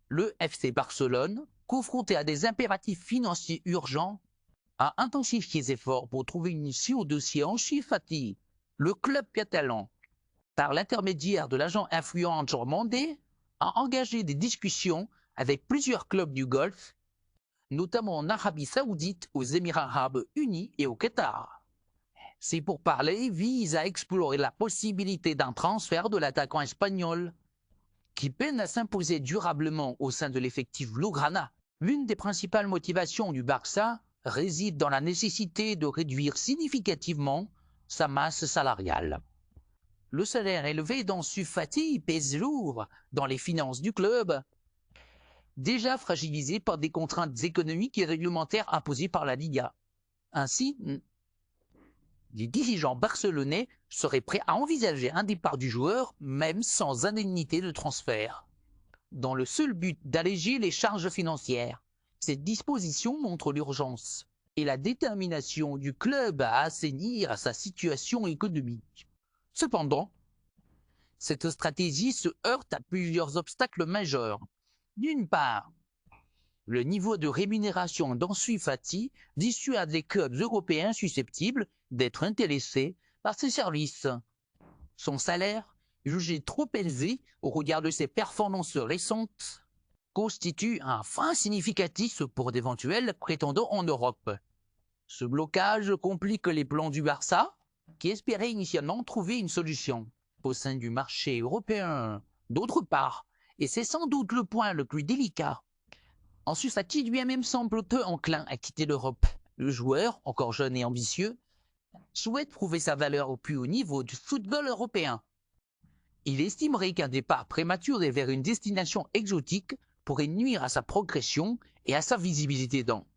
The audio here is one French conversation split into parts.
Le FC Barcelone, confronté à des impératifs financiers urgents, a intensifié ses efforts pour trouver une issue au dossier Ansu Fati. Le club catalan, par l'intermédiaire de l'agent influent Andrzej Mandé, a engagé des discussions avec plusieurs clubs du Golfe, notamment en Arabie Saoudite, aux Émirats Arabes Unis et au Qatar. Ces pourparlers visent à explorer la possibilité d'un transfert de l'attaquant espagnol, qui peine à s'imposer durablement au sein de l'effectif blaugrana. L'une des principales motivations du Barça réside dans la nécessité de réduire significativement sa masse salariale. Le salaire élevé d'Ansu Fati pèse lourd dans les finances du club, déjà fragilisé par des contraintes économiques et réglementaires imposées par la Liga. Ainsi, les dirigeants barcelonais seraient prêts à envisager un départ du joueur, même sans indemnité de transfert, dans le seul but d'alléger les charges financières. Cette disposition montre l'urgence et la détermination du club à assainir sa situation économique. Cependant, cette stratégie se heurte à plusieurs obstacles majeurs. D'une part, le niveau de rémunération d'Ansu Fati dissuade les clubs européens susceptibles d'être intéressés par ses services. Son salaire, jugé trop élevé au regard de ses performances récentes, constitue un frein significatif pour d'éventuels prétendants en Europe. Ce blocage complique les plans du Barça, qui espérait initialement trouver une solution au sein du marché européen. D'autre part, et c'est sans doute le point le plus délicat, Ansu Fati lui-même semble peu enclin à quitter l'Europe. Le joueur, encore jeune et ambitieux, souhaite prouver sa valeur au plus haut niveau du football européen. Il estimerait qu'un départ prématuré vers une destination exotique pourrait nuire à sa progression et à sa visibilité dans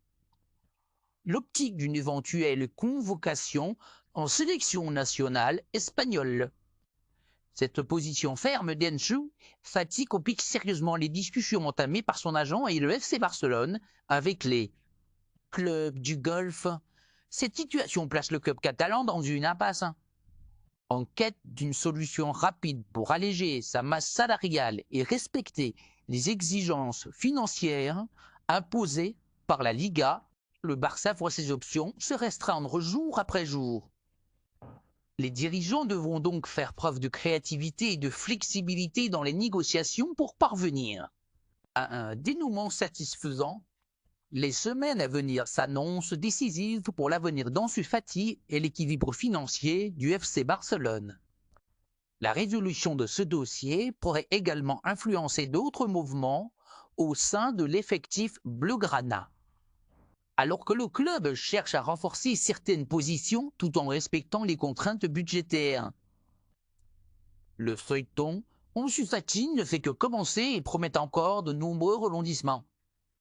l'optique d'une éventuelle convocation en sélection nationale espagnole. Cette position ferme d'Ansu Fati complique sérieusement les discussions entamées par son agent et le FC Barcelone avec les clubs du Golfe. Cette situation place le club catalan dans une impasse. En quête d'une solution rapide pour alléger sa masse salariale et respecter les exigences financières imposées par la Liga, le Barça voit ses options se restreindre jour après jour. Les dirigeants devront donc faire preuve de créativité et de flexibilité dans les négociations pour parvenir à un dénouement satisfaisant. Les semaines à venir s'annoncent décisives pour l'avenir d'Ansu Fati et l'équilibre financier du FC Barcelone. La résolution de ce dossier pourrait également influencer d'autres mouvements au sein de l'effectif blaugrana. Alors que le club cherche à renforcer certaines positions tout en respectant les contraintes budgétaires. Le feuilleton Ansu Fati ne fait que commencer et promet encore de nombreux rebondissements.